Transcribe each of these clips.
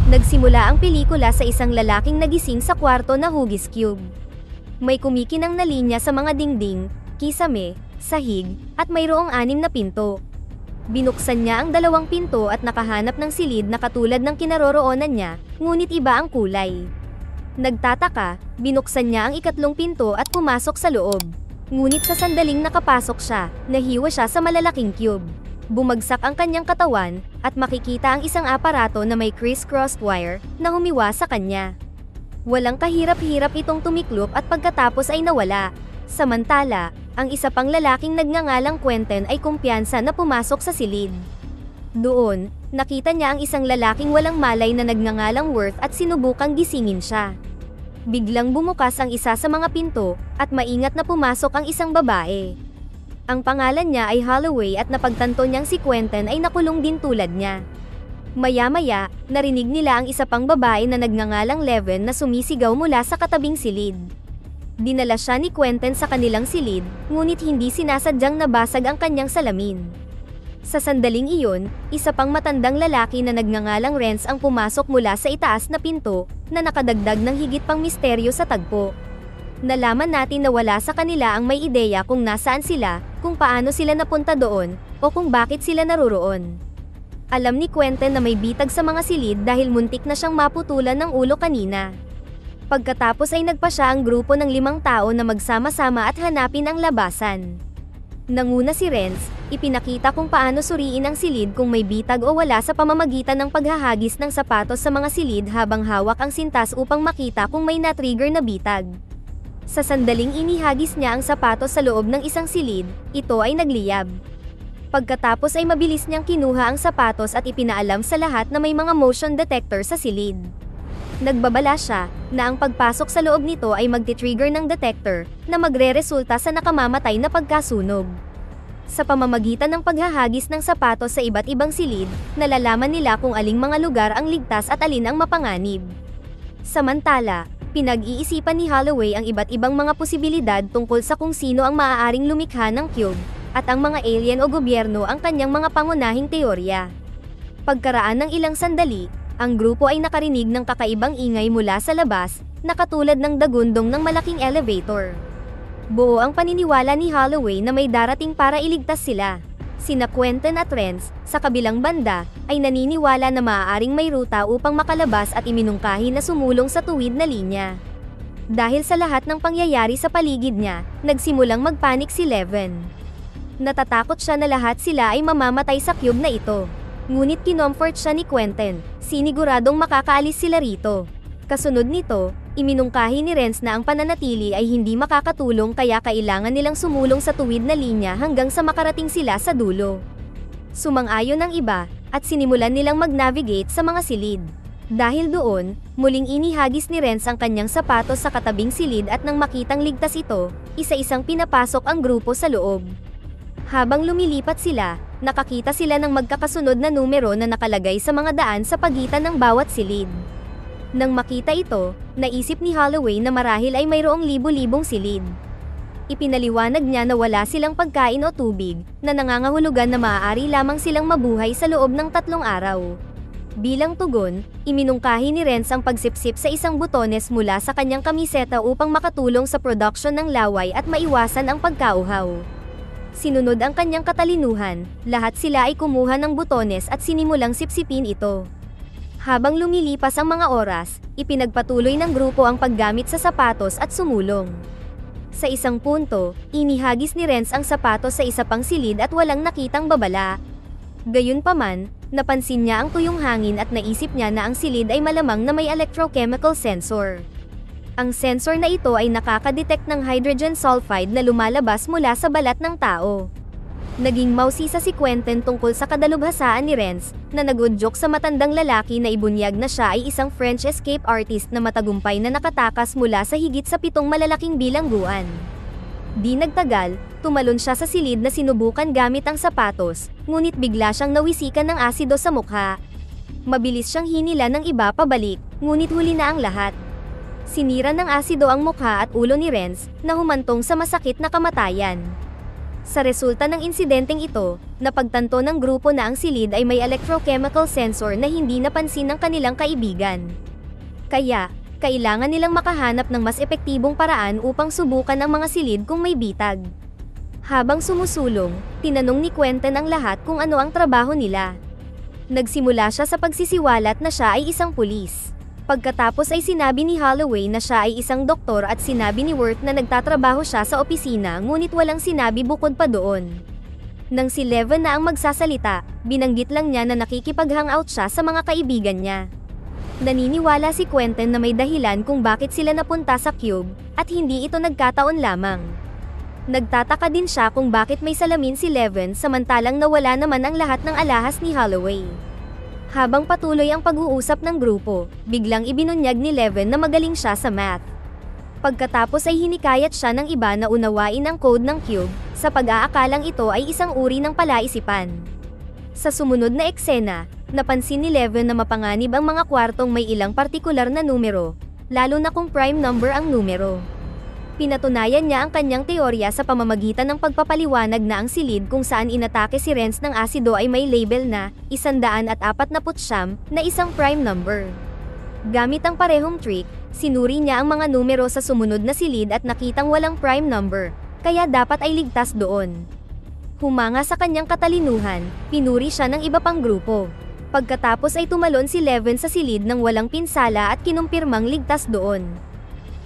Nagsimula ang pelikula sa isang lalaking nagising sa kwarto na hugis cube. May kumikinang na linya sa mga dingding, kisame, sahig, at mayroong 6 na pinto. Binuksan niya ang 2 pinto at nakahanap ng silid na katulad ng kinaroroonan niya, ngunit iba ang kulay. Nagtataka, binuksan niya ang 3 pinto at pumasok sa loob. Ngunit sa sandaling nakapasok siya, nahiwa siya sa malalaking cube. Bumagsak ang kanyang katawan, at makikita ang isang aparato na may criss-crossed wire, na humiwa sa kanya. Walang kahirap-hirap itong tumiklop at pagkatapos ay nawala. Samantala, ang isa pang lalaking nagngangalang Quentin ay kumpiyansa na pumasok sa silid. Doon, nakita niya ang isang lalaking walang malay na nagngangalang Worth at sinubukang gisingin siya. Biglang bumukas ang isa sa mga pinto, at maingat na pumasok ang isang babae. Ang pangalan niya ay Holloway at napagtanto niyang si Quentin ay nakulong din tulad niya. Maya-maya, narinig nila ang isa pang babae na nagngangalang Leven na sumisigaw mula sa katabing silid. Dinala siya ni Quentin sa kanilang silid, ngunit hindi sinasadyang nabasag ang kanyang salamin. Sa sandaling iyon, isa pang matandang lalaki na nagngangalang Renz ang pumasok mula sa itaas na pinto, na nakadagdag ng higit pang misteryo sa tagpo. Nalaman natin na wala sa kanila ang may ideya kung nasaan sila, kung paano sila napunta doon, o kung bakit sila naroroon. Alam ni Quentin na may bitag sa mga silid dahil muntik na siyang maputulan ng ulo kanina. Pagkatapos ay nagpa siya ang grupo ng 5 tao na magsama-sama at hanapin ang labasan. Nanguna si Renz, ipinakita kung paano suriin ang silid kung may bitag o wala sa pamamagitan ng paghahagis ng sapatos sa mga silid habang hawak ang sintas upang makita kung may na-trigger na bitag. Sa sandaling inihagis niya ang sapatos sa loob ng isang silid, ito ay nagliyab. Pagkatapos ay mabilis niyang kinuha ang sapatos at ipinaalam sa lahat na may mga motion detector sa silid. Nagbabala siya, na ang pagpasok sa loob nito ay magti-trigger ng detector, na magre-resulta sa nakamamatay na pagkasunog. Sa pamamagitan ng paghahagis ng sapatos sa iba't ibang silid, nalalaman nila kung aling mga lugar ang ligtas at alin ang mapanganib. Samantala, pinag-iisipan ni Holloway ang iba't ibang mga posibilidad tungkol sa kung sino ang maaaring lumikha ng cube, at ang mga alien o gobyerno ang kanyang mga pangunahing teorya. Pagkaraan ng ilang sandali, ang grupo ay nakarinig ng kakaibang ingay mula sa labas, na katulad ng dagundong ng malaking elevator. Buo ang paniniwala ni Holloway na may darating para iligtas sila. Sina Quentin at Renz, sa kabilang banda, ay naniniwala na maaaring may ruta upang makalabas at iminungkahi na sumulong sa tuwid na linya. Dahil sa lahat ng pangyayari sa paligid niya, nagsimulang magpanik si Leven. Natatakot siya na lahat sila ay mamamatay sa cube na ito. Ngunit kinomfort siya ni Quentin, siniguradong makakaalis sila rito. Kasunod nito, iminungkahi ni Renz na ang pananatili ay hindi makakatulong kaya kailangan nilang sumulong sa tuwid na linya hanggang sa makarating sila sa dulo. Sumang-ayon ang iba, at sinimulan nilang mag-navigate sa mga silid. Dahil doon, muling inihagis ni Renz ang kanyang sapatos sa katabing silid at nang makitang ligtas ito, isa-isang pinapasok ang grupo sa loob. Habang lumilipat sila, nakakita sila ng magkakasunod na numero na nakalagay sa mga daan sa pagitan ng bawat silid. Nang makita ito, naisip ni Holloway na marahil ay mayroong libo-libong silid. Ipinaliwanag niya na wala silang pagkain o tubig, na nangangahulugan na maaari lamang silang mabuhay sa loob ng 3 araw. Bilang tugon, iminungkahi ni Renz ang pagsipsip sa isang butones mula sa kanyang kamiseta upang makatulong sa production ng laway at maiwasan ang pagkauhaw. Sinunod ang kanyang katalinuhan, lahat sila ay kumuha ng butones at sinimulang sipsipin ito. Habang lumilipas ang mga oras, ipinagpatuloy ng grupo ang paggamit sa sapatos at sumulong. Sa isang punto, inihagis ni Renz ang sapatos sa isa pang silid at walang nakitang babala. Gayunpaman, napansin niya ang tuyong hangin at naisip niya na ang silid ay malamang na may electrochemical sensor. Ang sensor na ito ay nakakadetect ng hydrogen sulfide na lumalabas mula sa balat ng tao. Naging mausisa si Quentin tungkol sa kadalubhasaan ni Renz, na nagudyok sa matandang lalaki na ibunyag na siya ay isang French escape artist na matagumpay na nakatakas mula sa higit sa 7 malalaking bilangguan. Di nagtagal, tumalon siya sa silid na sinubukan gamit ang sapatos, ngunit bigla siyang nawisikan ng asido sa mukha. Mabilis siyang hinila ng iba pabalik, ngunit huli na ang lahat. Sinira ng asido ang mukha at ulo ni Renz, na humantong sa masakit na kamatayan. Sa resulta ng insidenteng ito, napagtanto ng grupo na ang silid ay may electrochemical sensor na hindi napansin ng kanilang kaibigan. Kaya, kailangan nilang makahanap ng mas epektibong paraan upang subukan ang mga silid kung may bitag. Habang sumusulong, tinanong ni Quentin ang lahat kung ano ang trabaho nila. Nagsimula siya sa pagsisiwalat na siya ay isang pulis. Pagkatapos ay sinabi ni Holloway na siya ay isang doktor at sinabi ni Worth na nagtatrabaho siya sa opisina ngunit walang sinabi bukod pa doon. Nang si Leven na ang magsasalita, binanggit lang niya na nakikipag-hangout siya sa mga kaibigan niya. Naniniwala si Quentin na may dahilan kung bakit sila napunta sa Cube, at hindi ito nagkataon lamang. Nagtataka din siya kung bakit may salamin si Leven samantalang nawala naman ang lahat ng alahas ni Holloway. Habang patuloy ang pag-uusap ng grupo, biglang ibinunyag ni Leven na magaling siya sa math. Pagkatapos ay hinikayat siya ng iba na unawain ang code ng Cube, sa pag-aakalang ito ay isang uri ng palaisipan. Sa sumunod na eksena, napansin ni Leven na mapanganib ang mga kwartong may ilang partikular na numero, lalo na kung prime number ang numero. Pinatunayan niya ang kanyang teorya sa pamamagitan ng pagpapaliwanag na ang silid kung saan inatake si Renz ng asido ay may label na 149 na isang prime number. Gamit ang parehong trick, sinuri niya ang mga numero sa sumunod na silid at nakitang walang prime number, kaya dapat ay ligtas doon. Humanga sa kanyang katalinuhan, pinuri siya ng iba pang grupo. Pagkatapos ay tumalon si Leven sa silid ng walang pinsala at kinumpirmang ligtas doon.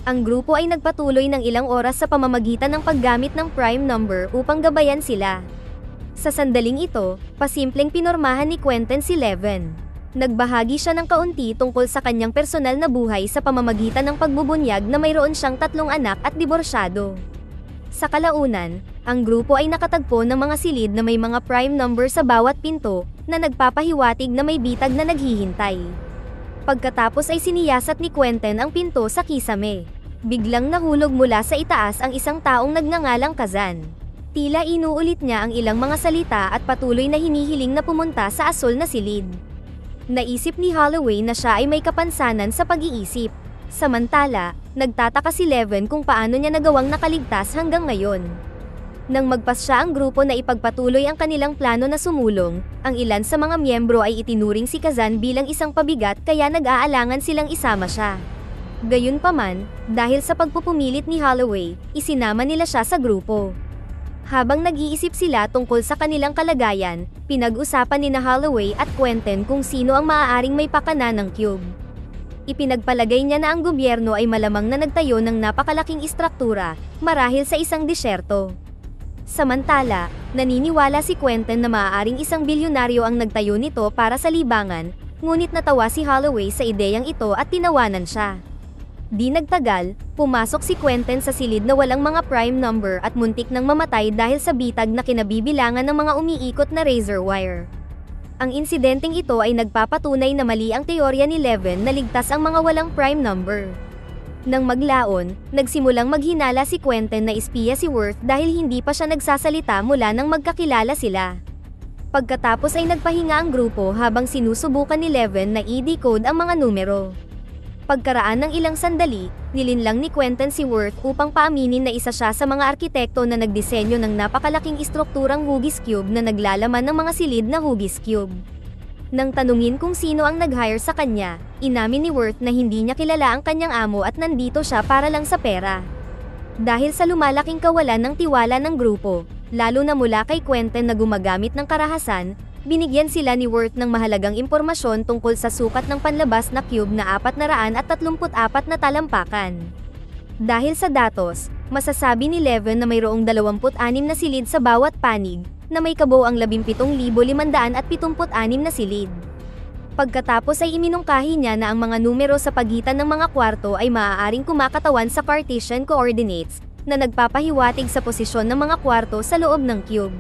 Ang grupo ay nagpatuloy ng ilang oras sa pamamagitan ng paggamit ng prime number upang gabayan sila. Sa sandaling ito, pasimpleng pinormahan ni Quentin si Leven. Nagbahagi siya ng kaunti tungkol sa kanyang personal na buhay sa pamamagitan ng pagbubunyag na mayroon siyang 3 anak at diborsyado. Sa kalaunan, ang grupo ay nakatagpo ng mga silid na may mga prime number sa bawat pinto, na nagpapahiwatig na may bitag na naghihintay. Pagkatapos ay siniyasat ni Quentin ang pinto sa kisame. Biglang nahulog mula sa itaas ang isang taong nagngangalang Kazan. Tila inuulit niya ang ilang mga salita at patuloy na hinihiling na pumunta sa asol na silid. Naisip ni Holloway na siya ay may kapansanan sa pag-iisip. Samantala, nagtataka si Leven kung paano niya nagawang nakaligtas hanggang ngayon. Nang magpasya ang grupo na ipagpatuloy ang kanilang plano na sumulong, ang ilan sa mga miyembro ay itinuring si Kazan bilang isang pabigat kaya nag-aalangan silang isama siya. Gayunpaman, dahil sa pagpupumilit ni Holloway, isinama nila siya sa grupo. Habang nag-iisip sila tungkol sa kanilang kalagayan, pinag-usapan ni Holloway at Quentin kung sino ang maaaring may pakana ng Cube. Ipinagpalagay niya na ang gobyerno ay malamang na nagtayo ng napakalaking istruktura, marahil sa isang disyerto. Samantala, naniniwala si Quentin na maaaring isang bilyonaryo ang nagtayo nito para sa libangan, ngunit natawa si Holloway sa ideyang ito at tinawanan siya. Di nagtagal, pumasok si Quentin sa silid na walang mga prime number at muntik nang mamatay dahil sa bitag na kinabibilangan ng mga umiikot na razor wire. Ang insidenteng ito ay nagpapatunay na mali ang teorya ni Leven na ligtas ang mga walang prime number. Nang maglaon, nagsimulang maghinala si Quentin na espiya si Worth dahil hindi pa siya nagsasalita mula nang magkakilala sila. Pagkatapos ay nagpahinga ang grupo habang sinusubukan ni Leven na i-decode ang mga numero. Pagkaraan ng ilang sandali, nilinlang ni Quentin si Worth upang paaminin na isa siya sa mga arkitekto na nagdisenyo ng napakalaking istrukturang hugis cube na naglalaman ng mga silid na hugis cube. Nang tanungin kung sino ang nag-hire sa kanya, inamin ni Worth na hindi niya kilala ang kanyang amo at nandito siya para lang sa pera. Dahil sa lumalaking kawalan ng tiwala ng grupo, lalo na mula kay Quentin na gumagamit ng karahasan, binigyan sila ni Worth ng mahalagang impormasyon tungkol sa sukat ng panlabas na cube na 434 na talampakan. Dahil sa datos, masasabi ni Leven na mayroong 26 na silid sa bawat panig, na may kabuoang 17,576 na silid. Pagkatapos ay iminungkahi niya na ang mga numero sa pagitan ng mga kwarto ay maaaring kumakatawan sa Cartesian coordinates, na nagpapahiwatig sa posisyon ng mga kwarto sa loob ng cube.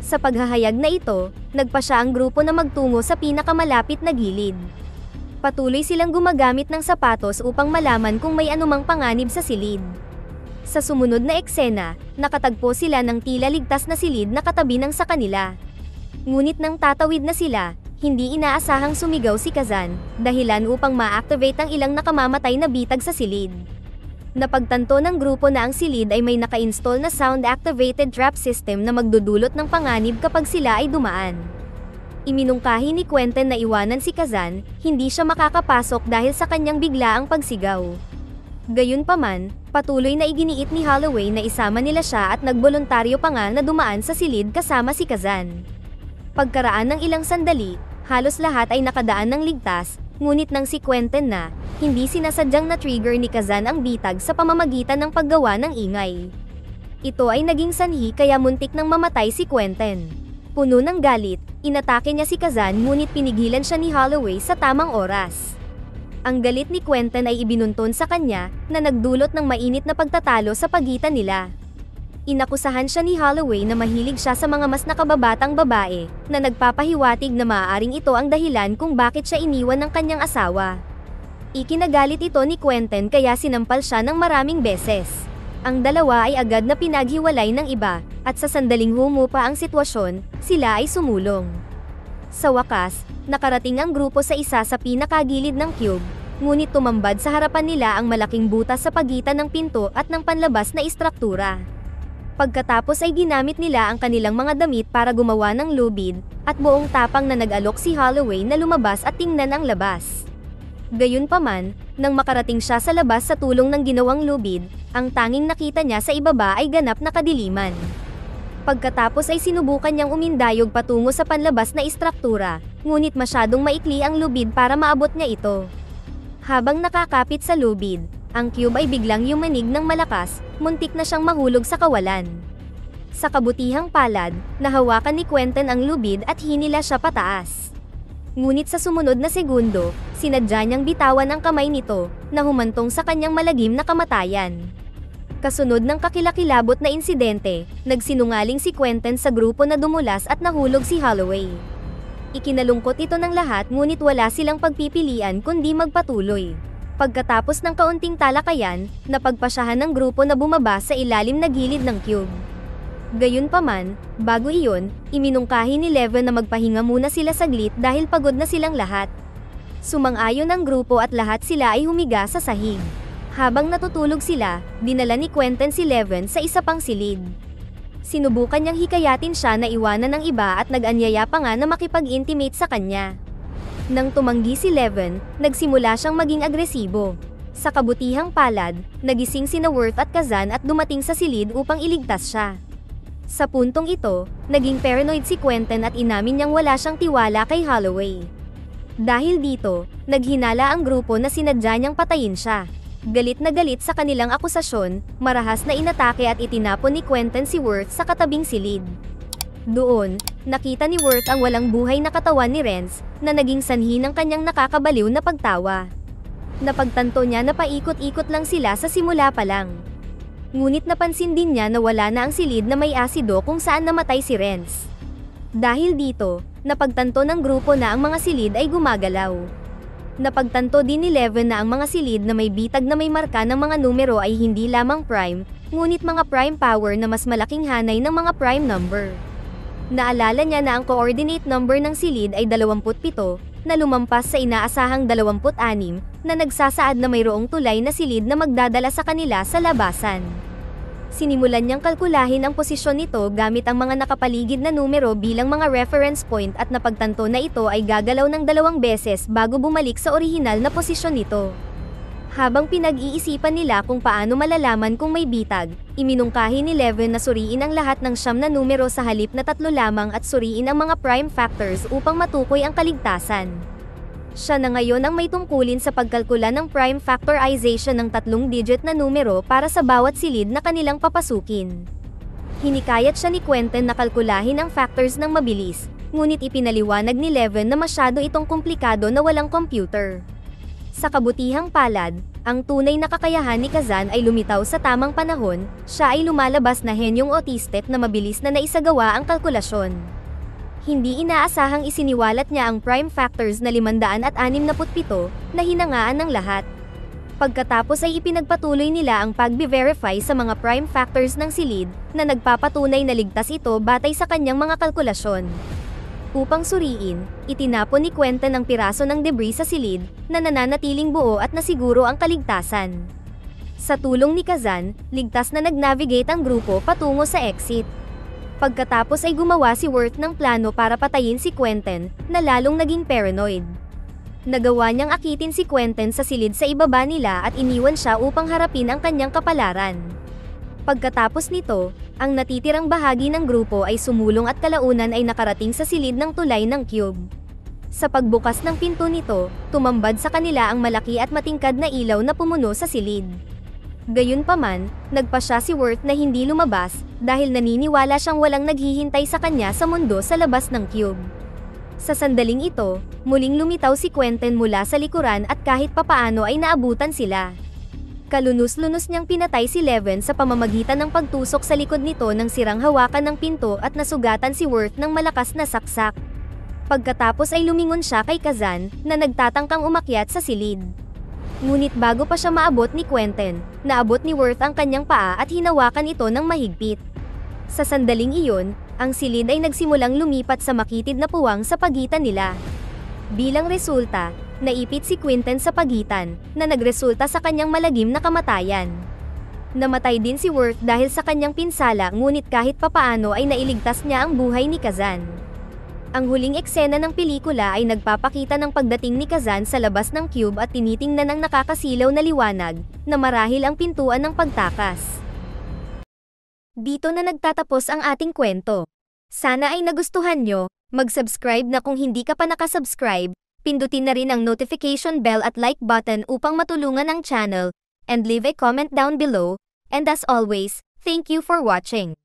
Sa paghahayag na ito, nagpasya ang grupo na magtungo sa pinakamalapit na gilid. Patuloy silang gumagamit ng sapatos upang malaman kung may anumang panganib sa silid. Sa sumunod na eksena, nakatagpo sila ng tila ligtas na silid na katabi ng sa kanila. Ngunit nang tatawid na sila, hindi inaasahang sumigaw si Kazan, dahilan upang ma-activate ang ilang nakamamatay na bitag sa silid. Napagtanto ng grupo na ang silid ay may naka-install na sound-activated trap system na magdudulot ng panganib kapag sila ay dumaan. Iminungkahi ni Quentin na iwanan si Kazan, hindi siya makakapasok dahil sa kanyang biglaang pagsigaw. Gayunpaman, patuloy na iginiit ni Holloway na isama nila siya at nagboluntaryo pa nga na dumaan sa silid kasama si Kazan. Pagkaraan ng ilang sandali, halos lahat ay nakadaan ng ligtas, ngunit nang si Quentin na, hindi sinasadyang na-trigger ni Kazan ang bitag sa pamamagitan ng paggawa ng ingay. Ito ay naging sanhi kaya muntik nang mamatay si Quentin. Puno ng galit, inatake niya si Kazan ngunit pinigilan siya ni Holloway sa tamang oras. Ang galit ni Quentin ay ibinunton sa kanya, na nagdulot ng mainit na pagtatalo sa pagitan nila. Inakusahan siya ni Holloway na mahilig siya sa mga mas nakababatang babae, na nagpapahiwatig na maaaring ito ang dahilan kung bakit siya iniwan ng kanyang asawa. Ikinagalit ito ni Quentin kaya sinampal siya ng maraming beses. Ang dalawa ay agad na pinaghiwalay ng iba, at sa sandaling humupa ang sitwasyon, sila ay sumulong. Sa wakas, nakarating ang grupo sa isa sa pinakagilid ng cube, ngunit tumambad sa harapan nila ang malaking butas sa pagitan ng pinto at ng panlabas na istruktura. Pagkatapos ay ginamit nila ang kanilang mga damit para gumawa ng lubid, at buong tapang na nag-alok si Holloway na lumabas at tingnan ang labas. Gayunpaman, nang makarating siya sa labas sa tulong ng ginawang lubid, ang tanging nakita niya sa ibaba ay ganap na kadiliman. Pagkatapos ay sinubukan niyang umindayog patungo sa panlabas na istruktura, ngunit masyadong maikli ang lubid para maabot niya ito. Habang nakakapit sa lubid, ang cube ay biglang yumanig ng malakas, muntik na siyang mahulog sa kawalan. Sa kabutihang palad, nahawakan ni Quentin ang lubid at hinila siya pataas. Ngunit sa sumunod na segundo, sinadya niyang bitawan ang kamay nito, na humantong sa kanyang malagim na kamatayan. Kasunod ng kakilakilabot na insidente, nagsinungaling si Quentin sa grupo na dumulas at nahulog si Holloway. Ikinalungkot ito ng lahat ngunit wala silang pagpipilian kundi magpatuloy. Pagkatapos ng kaunting talakayan, napagpasyahan ng grupo na bumaba sa ilalim na gilid ng cube. Gayunpaman, bago iyon, iminungkahi ni Leven na magpahinga muna sila saglit dahil pagod na silang lahat. Sumang-ayon ang grupo at lahat sila ay humiga sa sahig. Habang natutulog sila, dinala ni Quentin si Leven sa isa pang silid. Sinubukan niyang hikayatin siya na iwanan ng iba at nag-anyaya pa nga na makipag-intimate sa kanya. Nang tumanggi si Leven, nagsimula siyang maging agresibo. Sa kabutihang palad, nagising sina Worth at Kazan at dumating sa silid upang iligtas siya. Sa puntong ito, naging paranoid si Quentin at inamin niyang wala siyang tiwala kay Holloway. Dahil dito, naghinala ang grupo na sinadya niyang patayin siya. Galit na galit sa kanilang akusasyon, marahas na inatake at itinapon ni Quentin si Worth sa katabing silid. Doon, nakita ni Worth ang walang buhay na katawan ni Renz, na naging sanhi ng kanyang nakakabaliw na pagtawa. Napagtanto niya na paikot-ikot lang sila sa simula pa lang. Ngunit napansin din niya na wala na ang silid na may asido kung saan namatay si Renz. Dahil dito, napagtanto ng grupo na ang mga silid ay gumagalaw. Napagtanto din ni Leven na ang mga silid na may bitag na may marka ng mga numero ay hindi lamang prime, ngunit mga prime power na mas malaking hanay ng mga prime number. Naalala niya na ang coordinate number ng silid ay 27, na lumampas sa inaasahang 26, na nagsasaad na mayroong tulay na silid na magdadala sa kanila sa labasan. Sinimulan niyang kalkulahin ang posisyon nito gamit ang mga nakapaligid na numero bilang mga reference point at napagtanto na ito ay gagalaw ng 2 beses bago bumalik sa orihinal na posisyon nito. Habang pinag-iisipan nila kung paano malalaman kung may bitag, iminungkahi ni Leven na suriin ang lahat ng 9 na numero sa halip na 3 lamang at suriin ang mga prime factors upang matukoy ang kaligtasan. Siya na ngayon ang may tungkulin sa pagkalkula ng prime factorization ng 3-digit na numero para sa bawat silid na kanilang papasukin. Hinikayat siya ni Quentin na kalkulahin ang factors ng mabilis, ngunit ipinaliwanag ni Leven na masyado itong komplikado na walang computer. Sa kabutihang palad, ang tunay na kakayahan ni Kazan ay lumitaw sa tamang panahon, siya ay lumalabas na henyong autistic na mabilis na naisagawa ang kalkulasyon. Hindi inaasahang isiniwalat niya ang prime factors na 567 na hinangaan ng lahat. Pagkatapos ay ipinagpatuloy nila ang pag-verify sa mga prime factors ng silid na nagpapatunay na ligtas ito batay sa kanyang mga kalkulasyon. Upang suriin, itinapon ni Quentin ang piraso ng debris sa silid na nananatiling buo at nasiguro ang kaligtasan. Sa tulong ni Kazan, ligtas na nag-navigate ang grupo patungo sa exit. Pagkatapos ay gumawa si Worth ng plano para patayin si Quentin, na lalong naging paranoid. Nagawa niyang akitin si Quentin sa silid sa ibaba nila at iniwan siya upang harapin ang kanyang kapalaran. Pagkatapos nito, ang natitirang bahagi ng grupo ay sumulong at kalaunan ay nakarating sa silid ng tulay ng cube. Sa pagbukas ng pinto nito, tumambad sa kanila ang malaki at matingkad na ilaw na pumuno sa silid. Gayunpaman, nagpa siya si Worth na hindi lumabas, dahil naniniwala siyang walang naghihintay sa kanya sa mundo sa labas ng cube. Sa sandaling ito, muling lumitaw si Quentin mula sa likuran at kahit papaano ay naabutan sila. Kalunos-lunos niyang pinatay si Leven sa pamamagitan ng pagtusok sa likod nito ng sirang hawakan ng pinto at nasugatan si Worth ng malakas na saksak. Pagkatapos ay lumingon siya kay Kazan, na nagtatangkang umakyat sa silid. Ngunit bago pa siya maabot ni Quentin, naabot ni Worth ang kanyang paa at hinawakan ito ng mahigpit. Sa sandaling iyon, ang silid ay nagsimulang lumipat sa makitid na puwang sa pagitan nila. Bilang resulta, naipit si Quentin sa pagitan, na nagresulta sa kanyang malagim na kamatayan. Namatay din si Worth dahil sa kanyang pinsala, ngunit kahit papaano ay nailigtas niya ang buhay ni Kazan. Ang huling eksena ng pelikula ay nagpapakita ng pagdating ni Kazan sa labas ng cube at tinitingnan ng nakakasilaw na liwanag, na marahil ang pintuan ng pagtakas. Dito na nagtatapos ang ating kwento. Sana ay nagustuhan nyo. Mag-subscribe na kung hindi ka pa nakasubscribe, pindutin na rin ang notification bell at like button upang matulungan ang channel, and leave a comment down below, and as always, thank you for watching.